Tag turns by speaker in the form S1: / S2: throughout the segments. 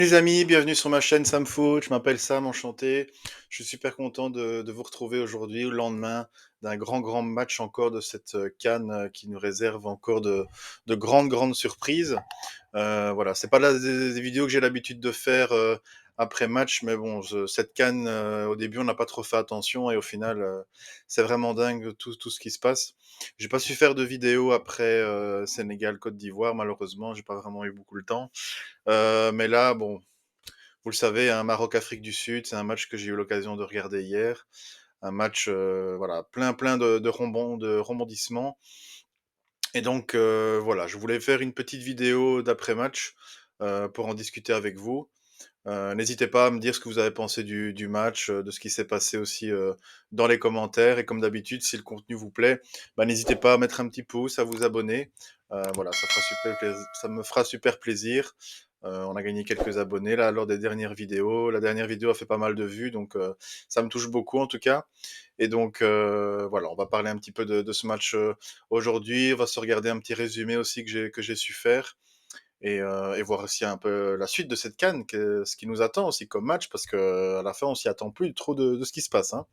S1: Les amis, bienvenue sur ma chaîne Sam Foot, je m'appelle Sam, enchanté. Je suis super content de vous retrouver aujourd'hui, au lendemain d'un grand match encore de cette CAN qui nous réserve encore de grandes surprises. Voilà, c'est pas des vidéos que j'ai l'habitude de faire après match, mais bon, cette CAN, au début, on n'a pas trop fait attention et au final, c'est vraiment dingue tout ce qui se passe. J'ai pas su faire de vidéo après Sénégal-Côte d'Ivoire, malheureusement, j'ai pas vraiment eu beaucoup le temps. Mais là, bon, vous le savez, un Maroc-Afrique du Sud, c'est un match que j'ai eu l'occasion de regarder hier. Un match, voilà, plein de rebondissements. Et donc, voilà, je voulais faire une petite vidéo d'après-match pour en discuter avec vous. N'hésitez pas à me dire ce que vous avez pensé du match, de ce qui s'est passé aussi dans les commentaires. Et comme d'habitude, si le contenu vous plaît, bah, n'hésitez pas à mettre un petit pouce, à vous abonner. Voilà, ça me fera super plaisir. On a gagné quelques abonnés là lors des dernières vidéos. La dernière vidéo a fait pas mal de vues, donc ça me touche beaucoup en tout cas. Et donc voilà, on va parler un petit peu de ce match aujourd'hui. On va se regarder un petit résumé aussi que j'ai su faire et voir aussi un peu la suite de cette CAN, ce qui nous attend aussi comme match, parce que à la fin, on s'y attend plus trop de ce qui se passe, hein.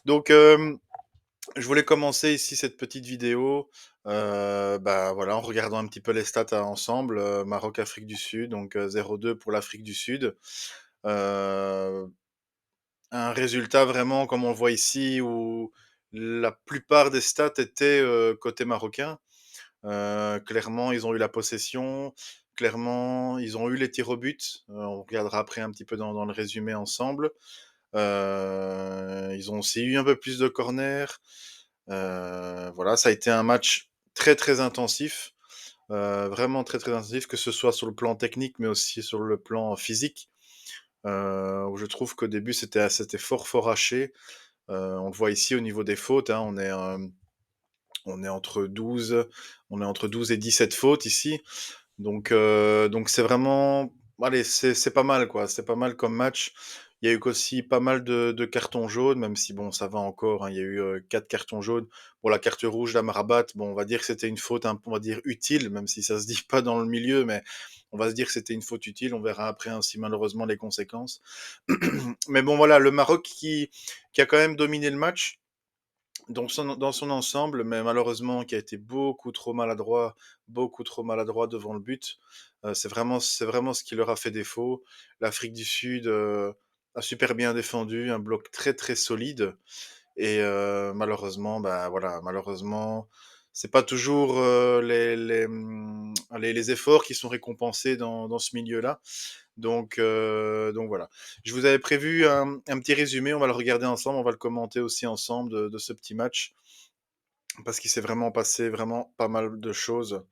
S1: Donc, je voulais commencer ici cette petite vidéo, bah, voilà, en regardant un petit peu les stats ensemble. Maroc-Afrique du Sud, donc 0-2 pour l'Afrique du Sud. Heu, un résultat vraiment comme on le voit ici, où la plupart des stats étaient côté marocain. Clairement, ils ont eu la possession. Clairement, ils ont eu les tirs au but. On regardera après un petit peu dans le résumé ensemble. Ils ont aussi eu un peu plus de corners. Voilà, ça a été un match très intensif, vraiment très intensif, que ce soit sur le plan technique, mais aussi sur le plan physique, où je trouve qu'au début, c'était fort haché. On le voit ici au niveau des fautes, hein, on est entre 12, on est entre 12 et 17 fautes ici. Donc c'est vraiment, allez, c'est pas mal quoi, c'est pas mal comme match. Il y a eu aussi pas mal de cartons jaunes, même si bon, ça va encore, hein. Il y a eu 4 cartons jaunes. Pour la carte rouge d'Amrabat, bon, on va dire que c'était une faute, on va dire utile, même si ça se dit pas dans le milieu, mais on va se dire que c'était une faute utile. On verra après aussi malheureusement les conséquences. Mais bon voilà, le Maroc qui a quand même dominé le match dans son ensemble, mais malheureusement qui a été beaucoup trop maladroit devant le but. C'est vraiment ce qui leur a fait défaut. L'Afrique du Sud a super bien défendu, un bloc très solide. Et malheureusement, bah voilà, malheureusement, c'est pas toujours les efforts qui sont récompensés dans ce milieu-là. Donc voilà. Je vous avais prévu un petit résumé, on va le regarder ensemble, on va le commenter aussi ensemble de ce petit match, parce qu'il s'est vraiment passé vraiment pas mal de choses.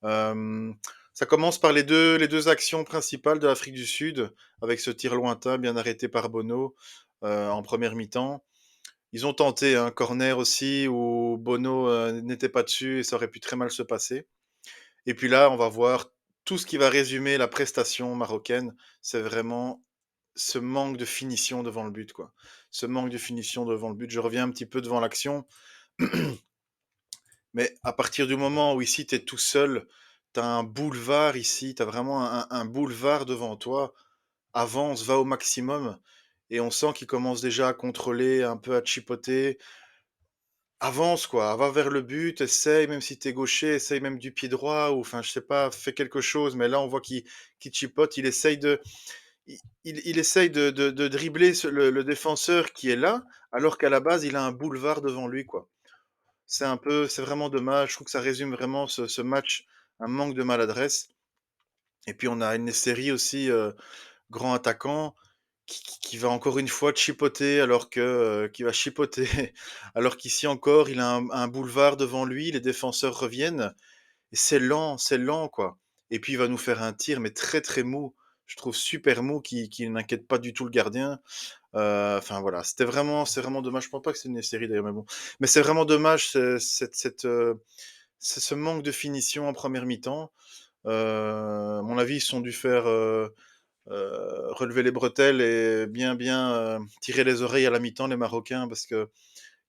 S1: Euh, Ça commence par les deux actions principales de l'Afrique du Sud, avec ce tir lointain bien arrêté par Bono en première mi-temps. Ils ont tenté un corner aussi où Bono n'était pas dessus et ça aurait pu très mal se passer. Et puis là, on va voir tout ce qui va résumer la prestation marocaine. C'est vraiment ce manque de finition devant le but, quoi. Ce manque de finition devant le but. Je reviens un petit peu devant l'action, mais à partir du moment où ici, tu es tout seul, tu as un boulevard ici, tu as vraiment un boulevard devant toi. Avance, va au maximum. Et on sent qu'il commence déjà à contrôler, un peu à chipoter. Avance, quoi, va vers le but, essaye, même si t'es gaucher, essaye même du pied droit, ou enfin, je sais pas, fais quelque chose. Mais là, on voit qu'il chipote, il essaye il essaye de dribbler le défenseur qui est là, alors qu'à la base, il a un boulevard devant lui, quoi. C'est vraiment dommage. Je trouve que ça résume vraiment ce match, un manque de maladresse. Et puis, on a une série aussi, grand attaquant qui va encore une fois chipoter qui va chipoter alors qu'ici encore il a un boulevard devant lui, les défenseurs reviennent et c'est lent quoi. Et puis il va nous faire un tir mais très mou, je trouve super mou qui n'inquiète pas du tout le gardien. Enfin voilà, c'est vraiment dommage. Je pense pas que c'est une série d'ailleurs, mais bon. Mais c'est vraiment dommage c'est ce manque de finition en première mi-temps. À mon avis, ils sont dû faire relever les bretelles et bien tirer les oreilles à la mi-temps, les Marocains, parce que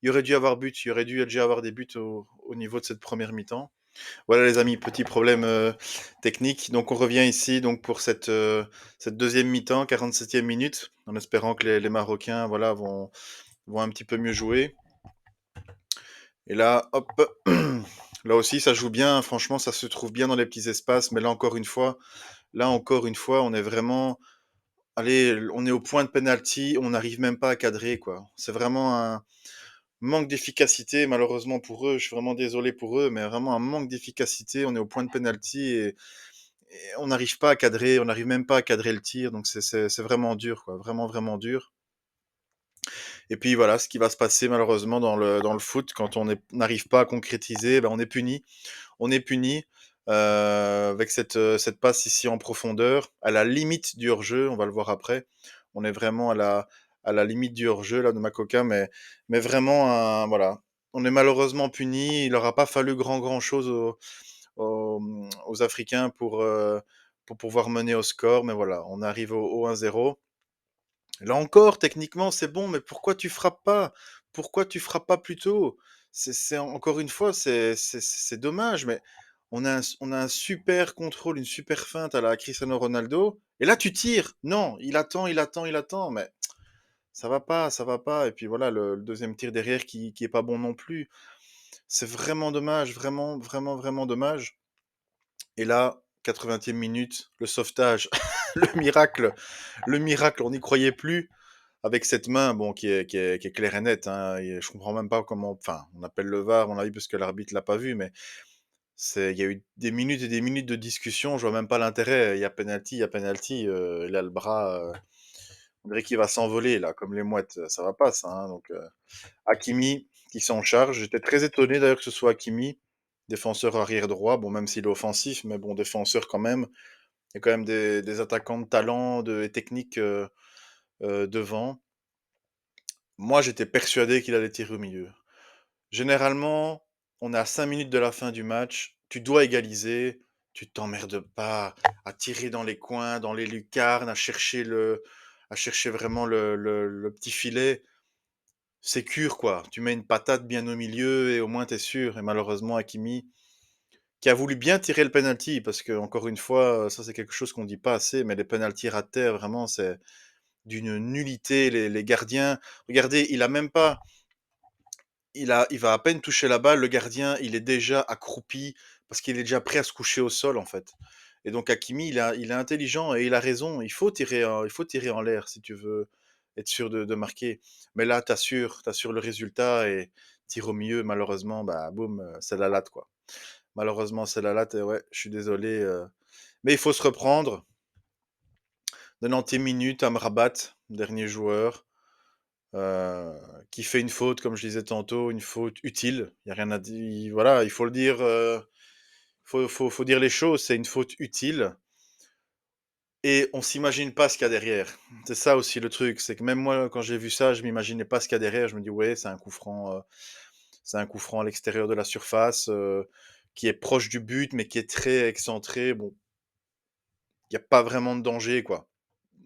S1: il y aurait dû avoir but, il y aurait dû déjà avoir des buts au niveau de cette première mi-temps. Voilà les amis, petit problème, technique. Donc on revient ici donc pour cette 2e mi-temps, 47e minute, en espérant que les Marocains, voilà, vont un petit peu mieux jouer. Et là, hop, là aussi ça joue bien, franchement ça se trouve bien dans les petits espaces, mais là encore une fois, on est vraiment allez, on est au point de penalty, on n'arrive même pas à cadrer, quoi. C'est vraiment un manque d'efficacité malheureusement pour eux, je suis vraiment désolé pour eux, mais vraiment un manque d'efficacité. On est au point de penalty et on n'arrive pas à cadrer, on n'arrive même pas à cadrer le tir, donc c'est vraiment dur, quoi, vraiment, vraiment dur. Et puis voilà, ce qui va se passer malheureusement dans le foot, quand n'arrive pas à concrétiser, ben, on est puni. On est puni avec cette passe ici en profondeur, à la limite du hors-jeu, on va le voir après. On est vraiment à la limite du hors-jeu là de Makoka, mais vraiment, voilà, on est malheureusement puni. Il n'aura pas fallu grand chose aux Africains pour pouvoir mener au score, mais voilà, on arrive au 1-0. Là encore, techniquement, c'est bon, mais pourquoi tu frappes pas? Pourquoi tu frappes pas plus tôt? C'est encore une fois, c'est dommage, mais on a un super contrôle, une super feinte à la Cristiano Ronaldo, et là tu tires. Non, il attend, il attend, il attend, mais ça va pas, ça va pas. Et puis voilà, le 2e tir derrière qui est pas bon non plus. C'est vraiment dommage, vraiment, vraiment, vraiment dommage. Et là, 80e minute, le sauvetage, le miracle, on n'y croyait plus. Avec cette main, bon, qui est claire et nette, hein, et je comprends même pas comment, enfin, on appelle le VAR, on a vu parce que l'arbitre l'a pas vu, mais il y a eu des minutes et des minutes de discussion, je vois même pas l'intérêt. Il y a penalty, il a le bras, on dirait qu'il va s'envoler là, comme les mouettes, ça va pas ça, hein, donc Hakimi qui s'en charge. J'étais très étonné d'ailleurs que ce soit Hakimi, défenseur arrière droit, bon, même s'il est offensif, mais bon, défenseur quand même. Il y a quand même des attaquants de talent et technique devant. Moi, j'étais persuadé qu'il allait tirer au milieu. Généralement, on est à 5 minutes de la fin du match, tu dois égaliser, tu t'emmerdes pas à tirer dans les coins, dans les lucarnes, à chercher vraiment le petit filet. Sécure quoi, tu mets une patate bien au milieu et au moins tu es sûr. Et malheureusement, Hakimi, qui a voulu bien tirer le penalty, parce que encore une fois, ça c'est quelque chose qu'on dit pas assez, mais les penaltys ratés, vraiment, c'est d'une nullité. Les gardiens, regardez, il va à peine toucher la balle, le gardien, il est déjà accroupi parce qu'il est déjà prêt à se coucher au sol, en fait. Et donc Hakimi, il est intelligent et il a raison. Il faut tirer en l'air si tu veux être sûr de marquer. Mais là, t'assures le résultat et tire au milieu. Malheureusement, bah boum, c'est la latte, quoi. Malheureusement, c'est la latte. Et ouais, je suis désolé. Mais il faut se reprendre. 90e minute, Amrabat, dernier joueur. Heu, qui fait une faute, comme je disais tantôt, une faute utile. Il y a rien à dire, voilà, il faut le dire, faut dire les choses, c'est une faute utile et on s'imagine pas ce qu'il y a derrière. C'est ça aussi le truc, c'est que même moi, quand j'ai vu ça, je m'imaginais pas ce qu'il y a derrière. Je me dis: «Ouais, c'est un coup franc à l'extérieur de la surface, qui est proche du but, mais qui est très excentré». Bon, il y a pas vraiment de danger, quoi.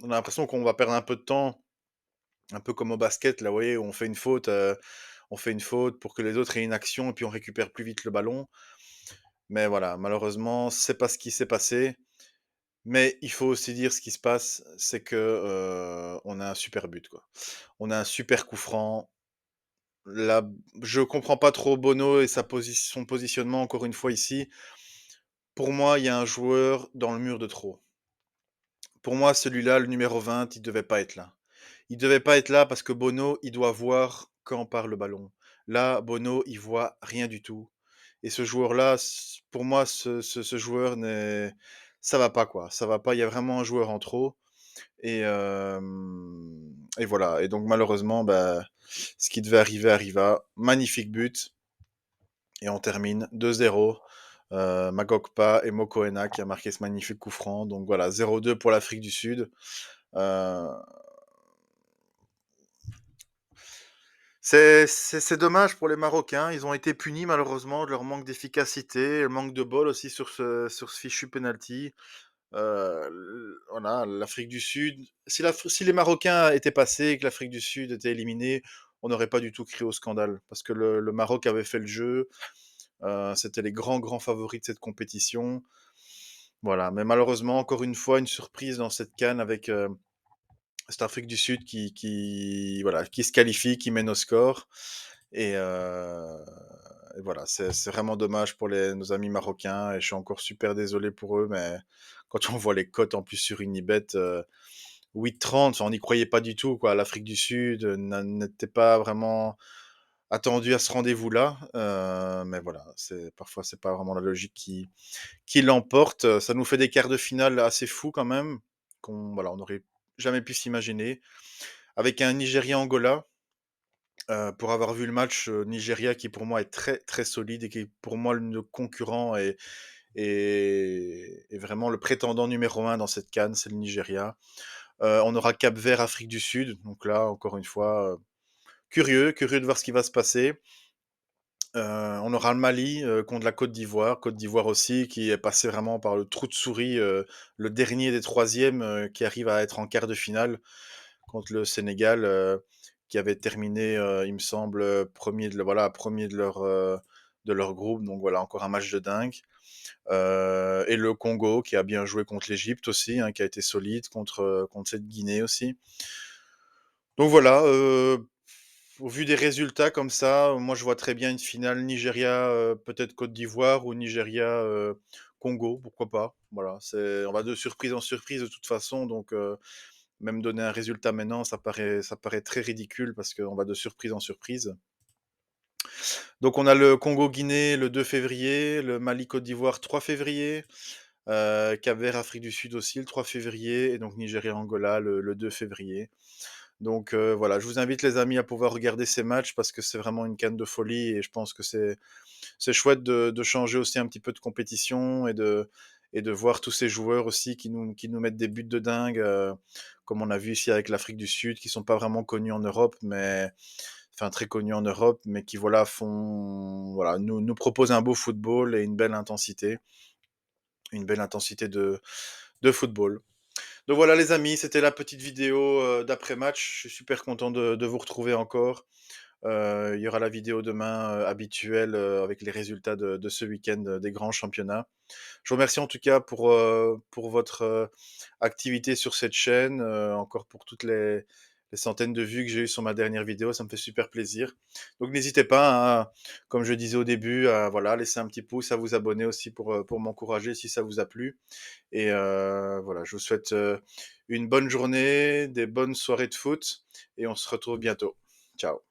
S1: On a l'impression qu'on va perdre un peu de temps, un peu comme au basket, là, vous voyez, où on fait une faute pour que les autres aient une action et puis on récupère plus vite le ballon. Mais voilà, malheureusement, c'est pas ce qui s'est passé. Mais il faut aussi dire ce qui se passe, c'est que, on a un super but, quoi. On a un super coup franc. Là, je comprends pas trop Bono et son positionnement encore une fois ici. Pour moi, il y a un joueur dans le mur de trop. Pour moi, celui-là, le numéro 20, il devait pas être là. Il devait pas être là parce que Bono, il doit voir quand part le ballon. Là, Bono, il voit rien du tout. Et ce joueur-là, pour moi, ce joueur ça va pas quoi. Ça va pas. Il y a vraiment un joueur en trop. Et voilà. Et donc malheureusement, bah, ce qui devait arriver arriva. Magnifique but. Et on termine 2-0. Magokpa et Mokoena qui a marqué ce magnifique coup franc. Donc voilà, 0-2 pour l'Afrique du Sud. Euh, c'est dommage pour les Marocains. Ils ont été punis malheureusement de leur manque d'efficacité, le manque de bol aussi sur ce fichu penalty. Voilà, l'Afrique du Sud. Si les Marocains étaient passés et que l'Afrique du Sud était éliminée, on n'aurait pas du tout crié au scandale parce que le Maroc avait fait le jeu. C'était les grands, grands favoris de cette compétition. Voilà, mais malheureusement, encore une fois, une surprise dans cette CAN avec, cette Afrique du Sud qui voilà, qui se qualifie, qui mène au score et et voilà, c'est vraiment dommage pour nos amis marocains et je suis encore super désolé pour eux, mais quand on voit les cotes en plus sur Unibet, 8,30, enfin, on n'y croyait pas du tout quoi. L'Afrique du Sud, n'était pas vraiment attendu à ce rendez-vous-là, mais voilà, parfois c'est pas vraiment la logique qui l'emporte. Ça nous fait des quarts de finale assez fous quand même, on n'aurait jamais pu s'imaginer. Avec un Nigeria-Angola, pour avoir vu le match, Nigeria qui pour moi est très, très solide et qui est pour moi le concurrent et vraiment le prétendant numéro un dans cette CAN, c'est le Nigeria. On aura Cap-Vert, Afrique du Sud, donc là encore une fois, curieux de voir ce qui va se passer. On aura le Mali, contre la Côte d'Ivoire aussi qui est passé vraiment par le trou de souris, le dernier des troisièmes qui arrive à être en quart de finale contre le Sénégal, qui avait terminé, il me semble, 1 voilà, 1 de leur groupe, donc voilà, encore un match de dingue. Et le Congo qui a bien joué contre l'Égypte aussi, hein, qui a été solide contre cette Guinée aussi. Donc voilà, au vu des résultats comme ça, moi je vois très bien une finale Nigeria, peut-être Côte d'Ivoire ou Nigeria, Congo, pourquoi pas. Voilà, on va de surprise en surprise de toute façon, donc même donner un résultat maintenant, ça paraît très ridicule parce qu'on va de surprise en surprise. Donc on a le Congo-Guinée le 2 février, le Mali-Côte d'Ivoire 3 février, Cap-Vert, Afrique du Sud aussi le 3 février et donc Nigeria-Angola le 2 février. Donc voilà, je vous invite les amis à pouvoir regarder ces matchs parce que c'est vraiment une CAN de folie et je pense que c'est chouette de changer aussi un petit peu de compétition et de voir tous ces joueurs aussi qui nous mettent des buts de dingue, comme on a vu ici avec l'Afrique du Sud, qui sont pas vraiment connus en Europe, mais enfin très connus en Europe, mais qui voilà voilà nous proposent un beau football et une belle intensité de football. Donc voilà les amis, c'était la petite vidéo d'après-match. Je suis super content de vous retrouver encore. Il y aura la vidéo demain habituelle avec les résultats de ce week-end des grands championnats. Je vous remercie en tout cas pour votre activité sur cette chaîne, encore pour toutes les centaines de vues que j'ai eues sur ma dernière vidéo, ça me fait super plaisir. Donc n'hésitez pas, hein, comme je disais au début, à voilà, laisser un petit pouce, à vous abonner aussi pour m'encourager si ça vous a plu. Et voilà, je vous souhaite une bonne journée, des bonnes soirées de foot et on se retrouve bientôt. Ciao.